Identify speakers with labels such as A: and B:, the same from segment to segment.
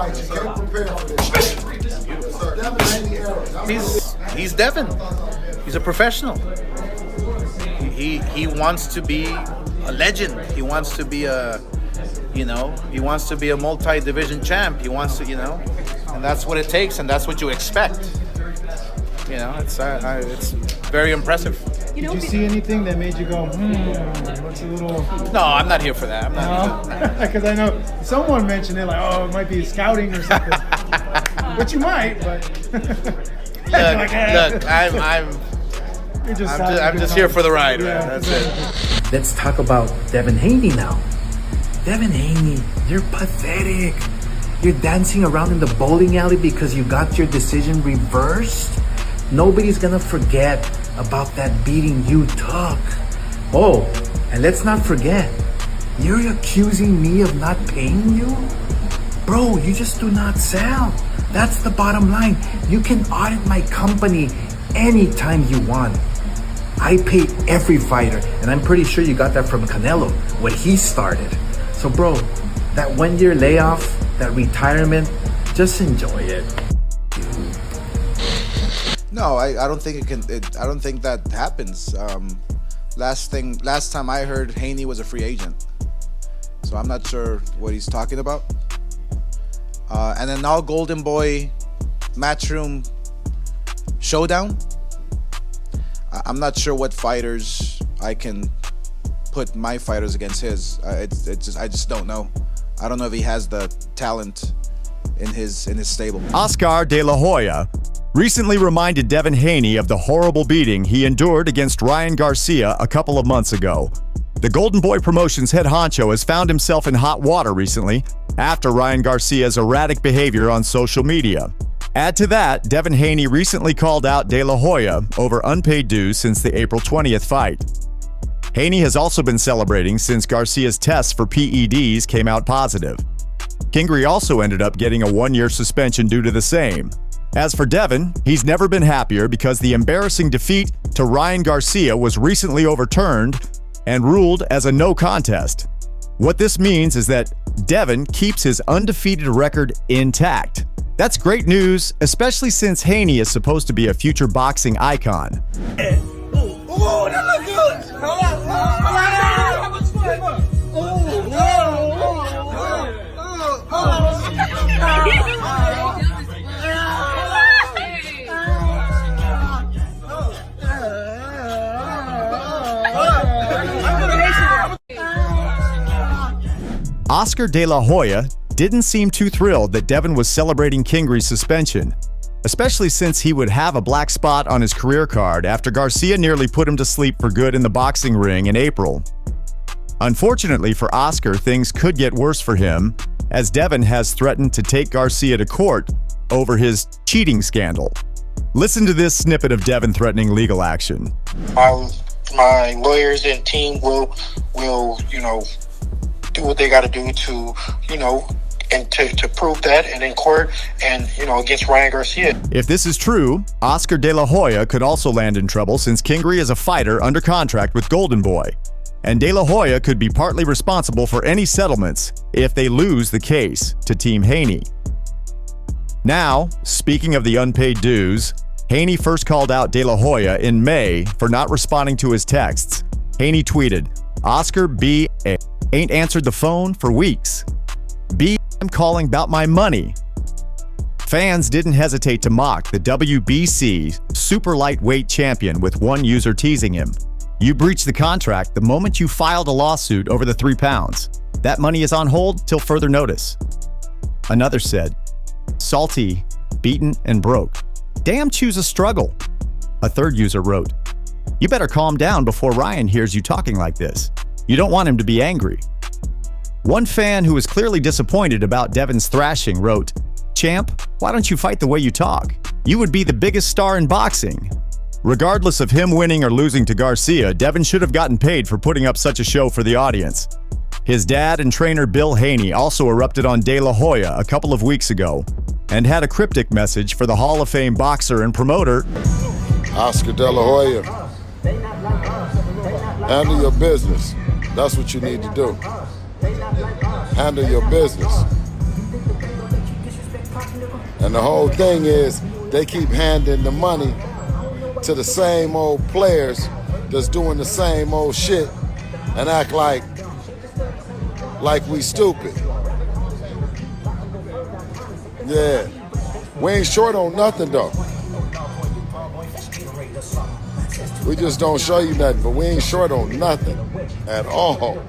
A: fight. You can't prepare for this. Devin Haney era.
B: He's Devin. He's a professional. He wants to be a legend. He wants to be he wants to be a multi-division champ. He wants to, and that's what it takes, and that's what you expect. It's very impressive.
C: Did you see anything that made you go, what's a little...
B: No, I'm not here for that. I'm not.
C: Because I know someone mentioned it, like, oh, it might be scouting or something. But you might, but...
B: Look, I'm just here for the ride, man. That's it.
D: Let's talk about Devin Haney now. Devin Haney, you're pathetic. You're dancing around in the bowling alley because you got your decision reversed. Nobody's gonna forget about that beating you took. Oh, and let's not forget, you're accusing me of not paying you? Bro, you just do not sell. That's the bottom line. You can audit my company anytime you want. I pay every fighter, and I'm pretty sure you got that from Canelo when he started. So bro, that 1 year layoff, that retirement, just enjoy it.
B: No, I don't think it can. I don't think that happens. Last time I heard, Haney was a free agent, so I'm not sure what he's talking about. And then all Golden Boy Matchroom Showdown. I'm not sure what fighters I can put my fighters against his. I just don't know. I don't know if he has the talent in his stable.
E: Oscar De La Hoya recently reminded Devin Haney of the horrible beating he endured against Ryan Garcia a couple of months ago. The Golden Boy Promotions head honcho has found himself in hot water recently after Ryan Garcia's erratic behavior on social media. Add to that, Devin Haney recently called out De La Hoya over unpaid dues since the April 20th fight. Haney has also been celebrating since Garcia's tests for PEDs came out positive. Kingery also ended up getting a 1-year suspension due to the same. As for Devin, he's never been happier because the embarrassing defeat to Ryan Garcia was recently overturned and ruled as a no contest. What this means is that Devin keeps his undefeated record intact. That's great news, especially since Haney is supposed to be a future boxing icon.
F: Oh, that look good! Hold on.
E: Oscar De La Hoya didn't seem too thrilled that Devin was celebrating Kingery's suspension, especially since he would have a black spot on his career card after Garcia nearly put him to sleep for good in the boxing ring in April. Unfortunately for Oscar, things could get worse for him, as Devin has threatened to take Garcia to court over his cheating scandal. Listen to this snippet of Devin threatening legal action.
G: My lawyers and team will do what they got to do to, and to prove that, and in court, and against Ryan Garcia.
E: If this is true, Oscar De La Hoya could also land in trouble since Kingery is a fighter under contract with Golden Boy, and De La Hoya could be partly responsible for any settlements if they lose the case to Team Haney. Now, speaking of the unpaid dues, Haney first called out De La Hoya in May for not responding to his texts. Haney tweeted, "Oscar B. ain't answered the phone for weeks. B. I'm calling about my money." Fans didn't hesitate to mock the WBC super lightweight champion with one user teasing him. "You breached the contract the moment you filed a lawsuit over the 3 pounds. That money is on hold till further notice." Another said, "Salty, beaten, and broke. Damn, choose a struggle." A third user wrote, "You better calm down before Ryan hears you talking like this. You don't want him to be angry." One fan who was clearly disappointed about Devin's thrashing wrote, "Champ, why don't you fight the way you talk? You would be the biggest star in boxing." Regardless of him winning or losing to Garcia, Devin should have gotten paid for putting up such a show for the audience. His dad and trainer Bill Haney also erupted on De La Hoya a couple of weeks ago and had a cryptic message for the Hall of Fame boxer and promoter,
A: Oscar De La Hoya, handle your business. That's what you need to do. Handle your business. And the whole thing is they keep handing the money to the same old players that's doing the same old shit and act like we stupid. Yeah. We ain't short on nothing though. We just don't show you nothing, but we ain't short on nothing at all.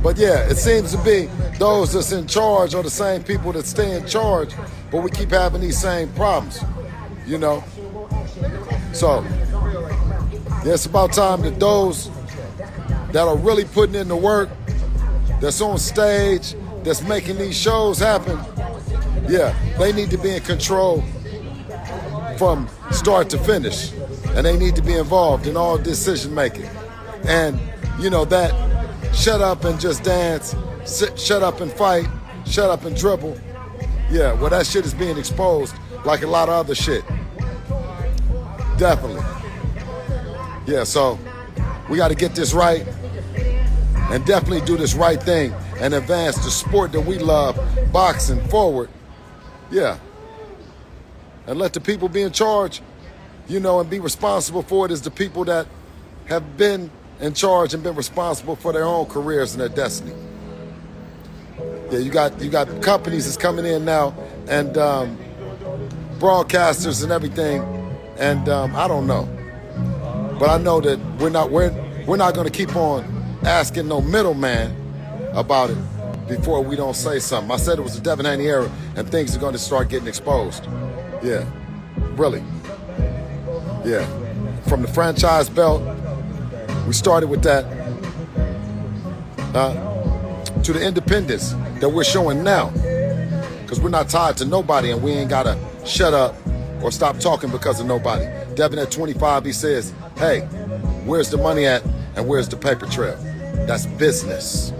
A: But yeah, it seems to be those that's in charge are the same people that stay in charge, but we keep having these same problems, you know? So, yeah, it's about time that those that are really putting in the work, that's on stage, that's making these shows happen, yeah, they need to be in control from start to finish. And they need to be involved in all decision making. And, you know, that shut up and just dance, shut up and fight, shut up and dribble. Yeah, well, that shit is being exposed like a lot of other shit. Definitely. Yeah, so we got to get this right and definitely do this right thing and advance the sport that we love, boxing, forward. Yeah. And let the people be in charge, you know, and be responsible for it is the people that have been in charge and been responsible for their own careers and their destiny. Yeah, you got companies that's coming in now and broadcasters and everything, and I don't know, but I know that we're not going to keep on asking no middleman about it before we don't say something. I said it was the Devin Haney era, and things are going to start getting exposed. Yeah, really. Yeah, from the franchise belt, we started with that, to the independence that we're showing now. Because we're not tied to nobody and we ain't got to shut up or stop talking because of nobody. Devin at 25, he says, hey, where's the money at and where's the paper trail? That's business.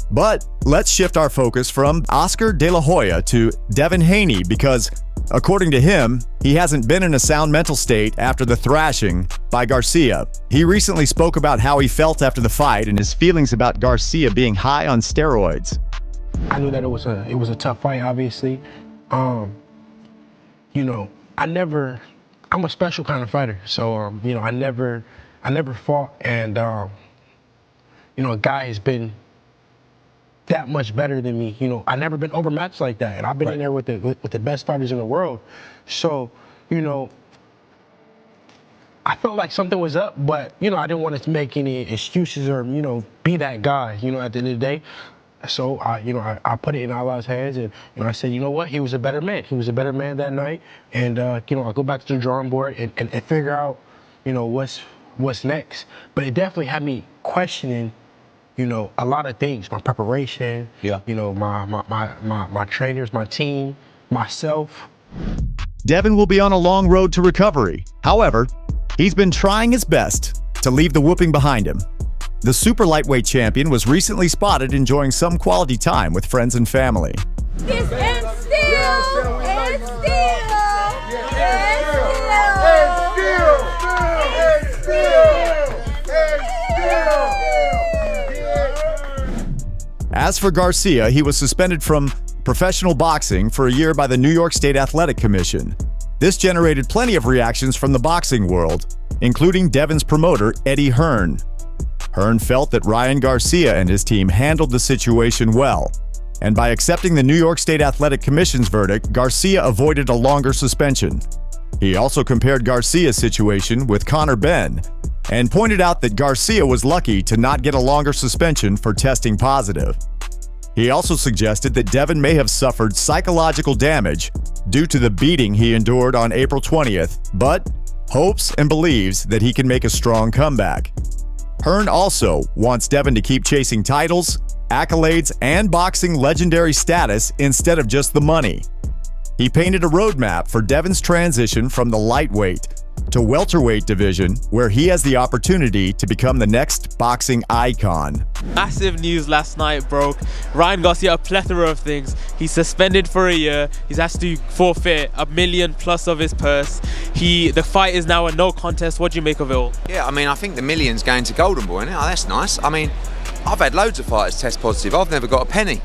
E: But let's shift our focus from Oscar De La Hoya to Devin Haney because, according to him, he hasn't been in a sound mental state after the thrashing by Garcia. He recently spoke about how he felt after the fight and his feelings about Garcia being high on steroids.
H: I knew that it was a tough fight, obviously. You know, I'm a special kind of fighter. So, you know, I never fought, and you know, a guy has been that much better than me. You know, I've never been overmatched like that, and I've been in there with the best fighters in the world. So, you know, I felt like something was up, but you know, I didn't want to make any excuses or, you know, be that guy. You know, at the end of the day. So I put it in Allah's hands, and you know, I said, you know what, he was a better man. He was a better man that night, and you know, I'll go back to the drawing board and figure out, you know, what's next. But it definitely had me questioning, you know, a lot of things. My preparation, you know, my trainers, my team, myself.
E: Devin will be on a long road to recovery. However, he's been trying his best to leave the whooping behind him. The super lightweight champion was recently spotted enjoying some quality time with friends and family. As for Garcia, he was suspended from professional boxing for a year by the New York State Athletic Commission. This generated plenty of reactions from the boxing world, including Devin's promoter, Eddie Hearn. Hearn felt that Ryan Garcia and his team handled the situation well, and by accepting the New York State Athletic Commission's verdict, Garcia avoided a longer suspension. He also compared Garcia's situation with Conor Benn, and pointed out that Garcia was lucky to not get a longer suspension for testing positive. He also suggested that Devin may have suffered psychological damage due to the beating he endured on April 20th, but hopes and believes that he can make a strong comeback. Hearn also wants Devin to keep chasing titles, accolades, and boxing legendary status instead of just the money. He painted a roadmap for Devin's transition from the lightweight to welterweight division, where he has the opportunity to become the next boxing icon.
I: Massive news last night broke. Ryan Garcia, a plethora of things. He's suspended for a year. He's has to forfeit $1 million plus of his purse. The fight is now a no contest. What do you make of it all?
J: Yeah, I mean, I think the million's going to Golden Boy now. That's nice. I mean, I've had loads of fighters test positive. I've never got a penny.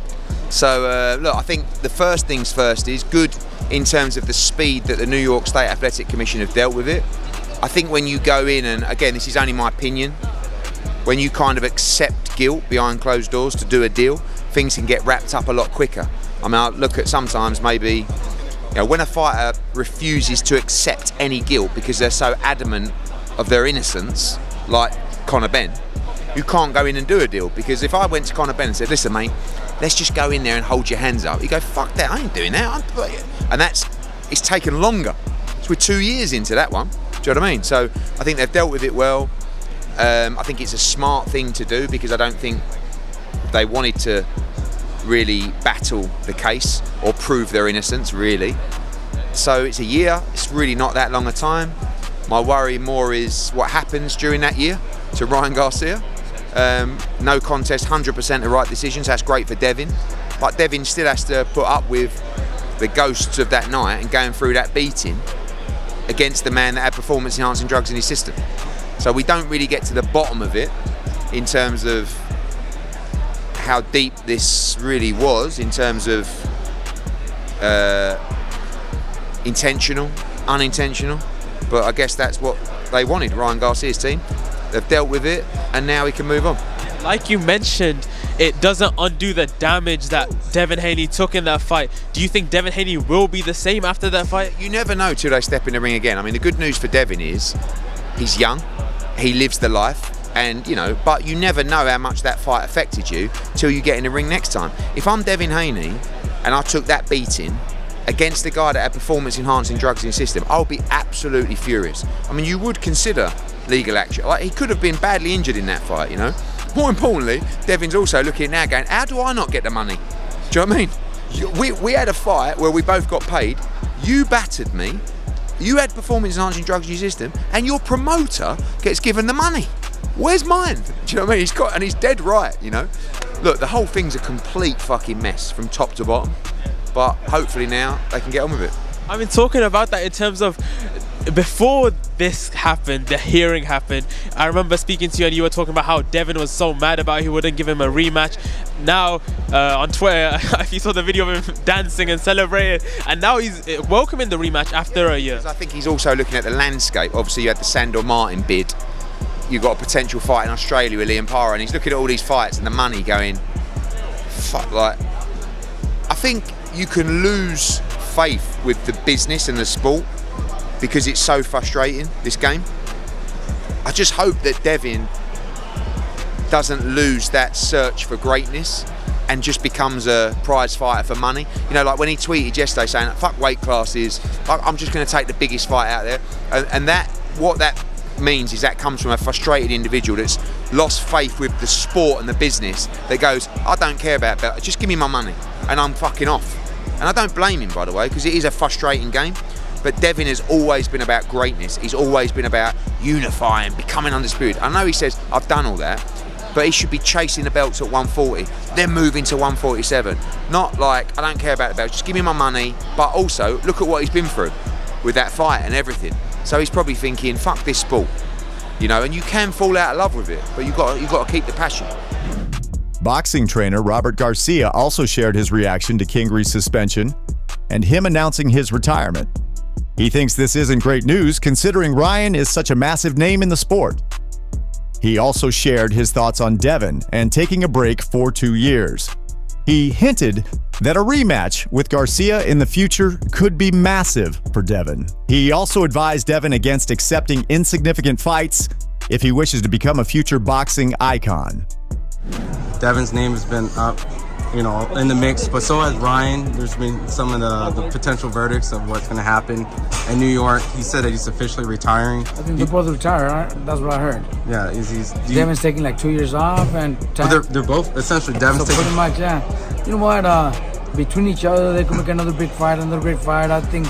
J: So look, I think the first things first is good in terms of the speed that the New York State Athletic Commission have dealt with it. I think when you go in, and again, this is only my opinion, when you kind of accept guilt behind closed doors to do a deal, things can get wrapped up a lot quicker. I mean, I look at sometimes maybe, when a fighter refuses to accept any guilt because they're so adamant of their innocence, like Conor Benn, you can't go in and do a deal. Because if I went to Conor Benn and said, listen mate, let's just go in there and hold your hands up, he'd go, fuck that, I ain't doing that. And it's taken longer. So we're 2 years into that one. Do you know what I mean? So I think they've dealt with it well. I think it's a smart thing to do because I don't think they wanted to really battle the case or prove their innocence, really. So it's a year, it's really not that long a time. My worry more is what happens during that year to Ryan Garcia. No contest, 100% the right decisions, that's great for Devin. But Devin still has to put up with the ghosts of that night and going through that beating against the man that had performance enhancing drugs in his system. So we don't really get to the bottom of it in terms of how deep this really was, in terms of intentional, unintentional. But I guess that's what they wanted, Ryan Garcia's team. They've dealt with it and now he can move on.
I: Like you mentioned, it doesn't undo the damage that Devin Haney took in that fight. Do you think Devin Haney will be the same after that fight?
J: You never know till they step in the ring again. I mean, the good news for Devin is he's young, he lives the life, and but you never know how much that fight affected you till you get in the ring next time. If I'm Devin Haney and I took that beating against the guy that had performance enhancing drugs in his system, I'll be absolutely furious. I mean, you would consider legal action. Like, he could have been badly injured in that fight, More importantly, Devin's also looking now going, how do I not get the money? Do you know what I mean? We had a fight where we both got paid. You battered me. You had performance enhancing drugs in your system, and your promoter gets given the money. Where's mine? Do you know what I mean? He's dead right, Look, the whole thing's a complete fucking mess from top to bottom. But hopefully now they can get on with it.
I: I've been talking about that in terms of before this happened, the hearing happened. I remember speaking to you and you were talking about how Devin was so mad about he wouldn't give him a rematch. Now on Twitter, if you saw the video of him dancing and celebrating, and now he's welcoming the rematch after a year.
J: I think he's also looking at the landscape. Obviously you had the Sandor Martin bid. You've got a potential fight in Australia with Liam Parra, and he's looking at all these fights and the money going, fuck, like, I think you can lose faith with the business and the sport because it's so frustrating, this game. I just hope that Devin doesn't lose that search for greatness and just becomes a prize fighter for money. Like when he tweeted yesterday saying, fuck weight classes, I'm just going to take the biggest fight out there. And what that means is that comes from a frustrated individual that's lost faith with the sport and the business, that goes, I don't care about that, just give me my money and I'm fucking off. And I don't blame him, by the way, because it is a frustrating game. But Devin has always been about greatness. He's always been about unifying, becoming undisputed. I know he says, I've done all that, but he should be chasing the belts at 140, then moving to 147. Not like, I don't care about the belts, just give me my money, but also look at what he's been through with that fight and everything. So he's probably thinking, fuck this sport, and you can fall out of love with it, but you've got to keep the passion.
E: Boxing trainer Robert Garcia also shared his reaction to Kingry's suspension and him announcing his retirement. He thinks this isn't great news considering Ryan is such a massive name in the sport. He also shared his thoughts on Devin and taking a break for 2 years. He hinted that a rematch with Garcia in the future could be massive for Devin. He also advised Devin against accepting insignificant fights if he wishes to become a future boxing icon.
K: Devin's name has been up, in the mix, but so has Ryan. There's been some of the potential verdicts of what's going to happen in New York. He said that he's officially retiring.
L: I think they're both retired, right? That's what I heard.
K: Yeah,
L: Devin's taking like 2 years off, and
K: they're both essentially Devin's taking.
L: Pretty much, yeah. You know what? Between each other, they could make another big fight, another great fight. I think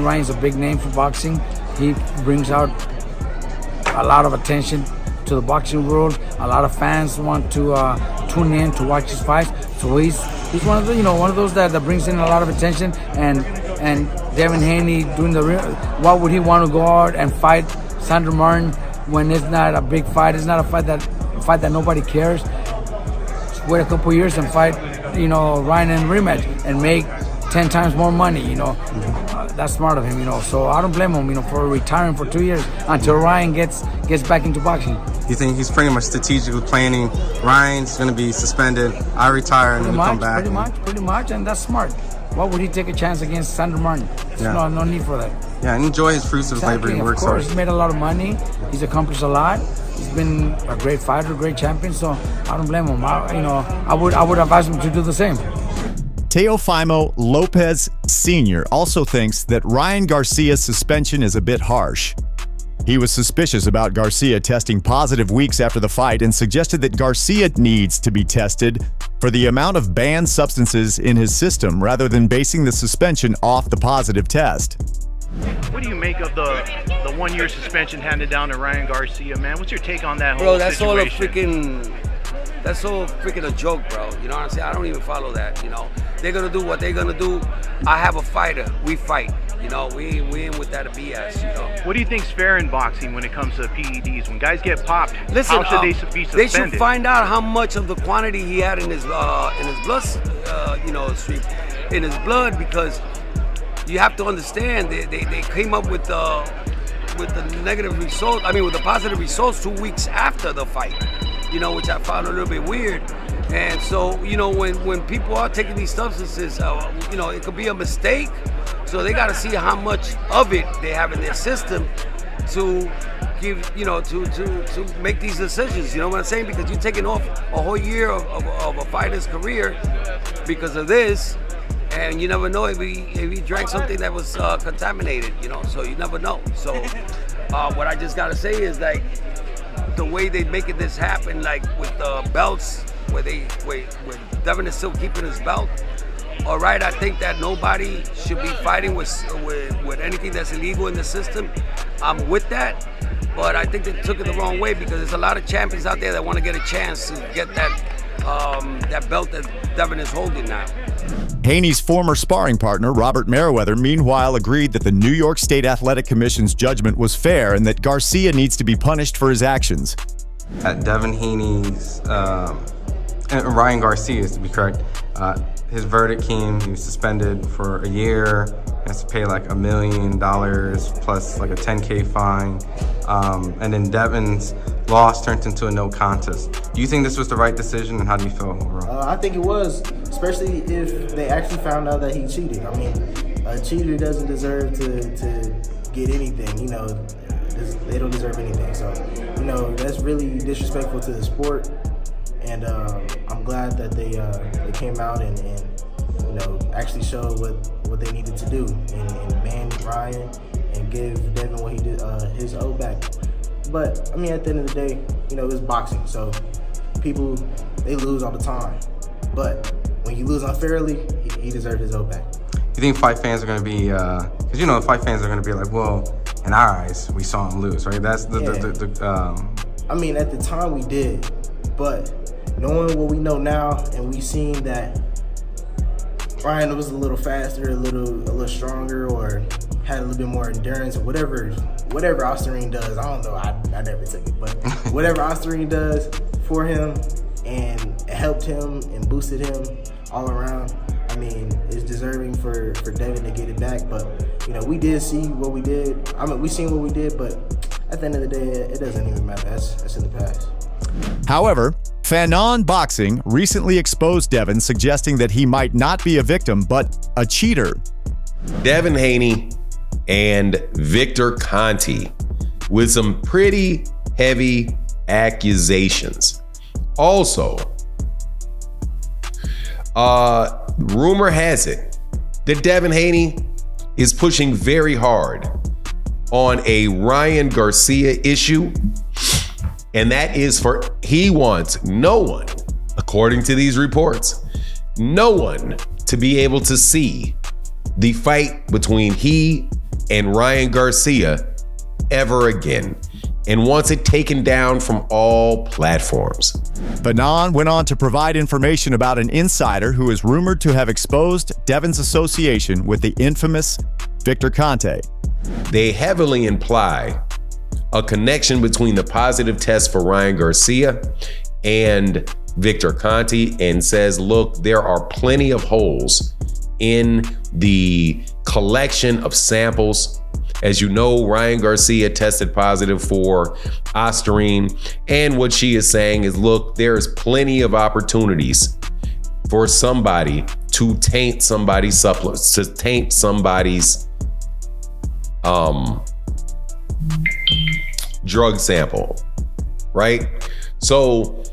L: Ryan's a big name for boxing. He brings out a lot of attention to the boxing world. A lot of fans want to tune in to watch his fights. So he's one of the one of those that brings in a lot of attention. And Devin Haney doing why would he want to go out and fight Sandor Martin when it's not a big fight? It's not a fight that nobody cares. wait a couple years and fight, Ryan in a rematch and make 10 times more money, that's smart of him, So I don't blame him, for retiring for 2 years until Ryan gets back into boxing.
K: You think he's pretty much strategically planning, Ryan's going to be suspended, I retire, and then come back?
L: Pretty much, and that's smart. Why would he take a chance against Sandro Martin?
K: Yeah.
L: No need for that.
K: Yeah, and enjoy his fruits of his labor. He works hard.
L: He's made a lot of money. He's accomplished a lot. He's been a great fighter, great champion. So I don't blame him. I would advise him to do the same.
E: Teofimo Lopez Sr. also thinks that Ryan Garcia's suspension is a bit harsh. He was suspicious about Garcia testing positive weeks after the fight and suggested that Garcia needs to be tested for the amount of banned substances in his system rather than basing the suspension off the positive test.
M: What do you make of the 1 year suspension handed down to Ryan Garcia, man? What's your take on that whole
F: that's
M: situation?
F: That's all freaking a joke, bro. You know what I'm saying? I don't even follow that, They're gonna do what they're gonna do. I have a fighter. We fight. We ain't with that BS,
M: What do you think's fair in boxing when it comes to PEDs? When guys get popped,
F: listen,
M: how should they be suspended?
F: They should find out how much of the quantity he had in his blood, stream, in his blood, because you have to understand they came up with the negative result. I mean, with the positive results 2 weeks after the fight, which I found a little bit weird. And so, when people are taking these substances, it could be a mistake. So they got to see how much of it they have in their system to give, to make these decisions. You know what I'm saying? Because you're taking off a whole year of a fighter's career because of this, and you never know if he drank something that was contaminated. So you never know. So what I just got to say is the way they making this happen, like with the belts, where Devin is still keeping his belt. All right, I think that nobody should be fighting with anything that's illegal in the system. I'm with that, but I think they took it the wrong way because there's a lot of champions out there that want to get a chance to get that belt that Devin is holding now.
E: Haney's former sparring partner, Robert Meriwether, meanwhile agreed that the New York State Athletic Commission's judgment was fair and that Garcia needs to be punished for his actions.
K: At Devin Haney's, and Ryan Garcia's, to be correct, his verdict came, he was suspended for a year, he has to pay like $1 million plus like a $10K fine, and then Devin's loss turned into a no contest. Do you think this was the right decision, and how do you feel overall?
N: I think it was, especially if they actually found out that he cheated. I mean, a cheater doesn't deserve to get anything, they don't deserve anything. So, that's really disrespectful to the sport. And I'm glad that they came out and actually showed what they needed to do and ban Ryan and give Devin what he did, his O back. But I mean, at the end of the day, it's boxing, so people, they lose all the time. But when you lose unfairly, he deserved his O back.
K: You think fight fans are going to be, because fight fans are going to be like, well, in our eyes, we saw him lose, right? That's
N: I mean, at the time we did, but knowing what we know now, and we seen that Ryan was a little faster, a little stronger, or had a little bit more endurance, or whatever Osterine does. I don't know. I never took it, but whatever Osterine does for him, and it helped him and boosted him all around. I mean, it's deserving for Devin to get it back. But we did see what we did. I mean, we seen what we did, but at the end of the day, it doesn't even matter. That's in the past.
E: However, Fanon Boxing recently exposed Devin, suggesting that he might not be a victim, but a cheater.
O: Devin Haney and Victor Conte with some pretty heavy accusations. Also, rumor has it that Devin Haney is pushing very hard on a Ryan Garcia issue. And that is he wants no one, according to these reports, no one to be able to see the fight between he and Ryan Garcia ever again, and wants it taken down from all platforms.
E: Fanon went on to provide information about an insider who is rumored to have exposed Devin's association with the infamous Victor Conte.
O: They heavily imply a connection between the positive test for Ryan Garcia and Victor Conte and says, look, there are plenty of holes in the collection of samples. As you know, Ryan Garcia tested positive for Ostarine. And what she is saying is, look, there's plenty of opportunities for somebody to taint somebody's supplements, to taint somebody's drug sample, right? So,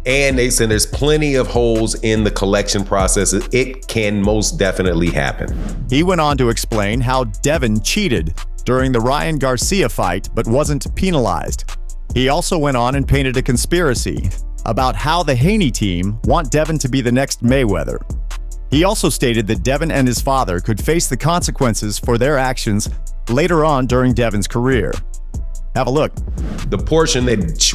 O: and they said there's plenty of holes in the collection process. It can most definitely happen.
E: He went on to explain how Devin cheated during the Ryan Garcia fight but wasn't penalized. He also went on and painted a conspiracy about how the Haney team want Devin to be the next Mayweather. He also stated that Devin and his father could face the consequences for their actions later on during Devin's career. Have a look.
O: The portion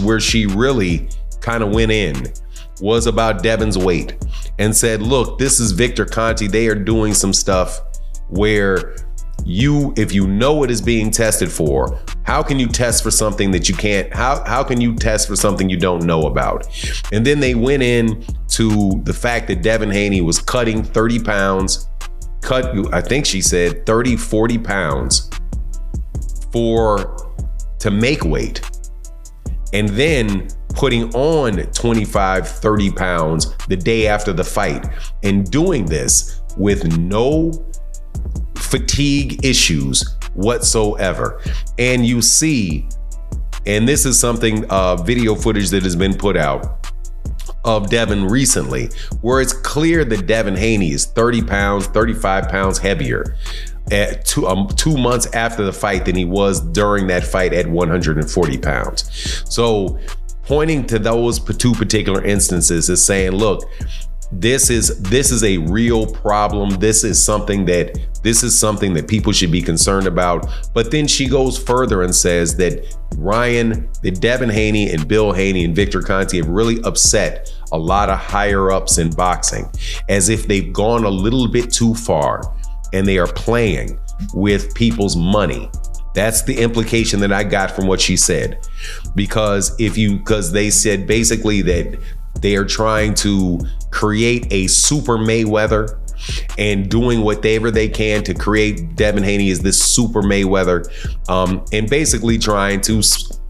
O: where she really kind of went in was about Devin's weight and said, look, this is Victor Conte. They are doing some stuff where if you know what is being tested for, how can you test for something that you can't, how can you test for something you don't know about? And then they went in to the fact that Devin Haney was cutting 30 pounds, I think she said 30, 40 pounds to make weight. And then putting on 25, 30 pounds the day after the fight, and doing this with no fatigue issues whatsoever. And you see, and this is something, video footage that has been put out of Devin recently, where it's clear that Devin Haney is 30 pounds, 35 pounds heavier at 2 months after the fight than he was during that fight at 140 pounds. So pointing to those two particular instances is saying, look, this is a real problem. This is something that people should be concerned about. But then she goes further and says that Devin Haney and Bill Haney and Victor Conte have really upset a lot of higher ups in boxing, as if they've gone a little bit too far and they are playing with people's money. That's the implication that I got from what she said. Because they said basically that they are trying to create a super Mayweather and doing whatever they can to create Devin Haney as this super Mayweather, and basically trying to,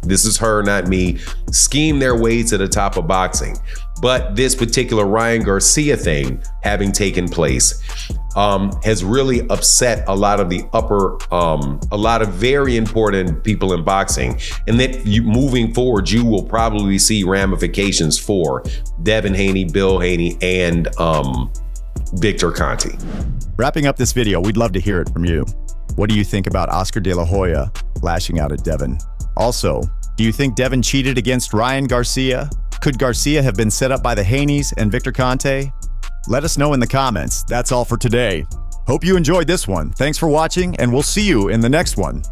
O: this is her, not me, scheme their way to the top of boxing. But this particular Ryan Garcia thing having taken place has really upset a lot of a lot of very important people in boxing. And that moving forward, you will probably see ramifications for Devin Haney, Bill Haney, and Victor Conte.
E: Wrapping up this video, we'd love to hear it from you. What do you think about Oscar De La Hoya lashing out at Devin? Also, do you think Devin cheated against Ryan Garcia? Could Garcia have been set up by the Haneys and Victor Conte? Let us know in the comments. That's all for today. Hope you enjoyed this one. Thanks for watching, and we'll see you in the next one.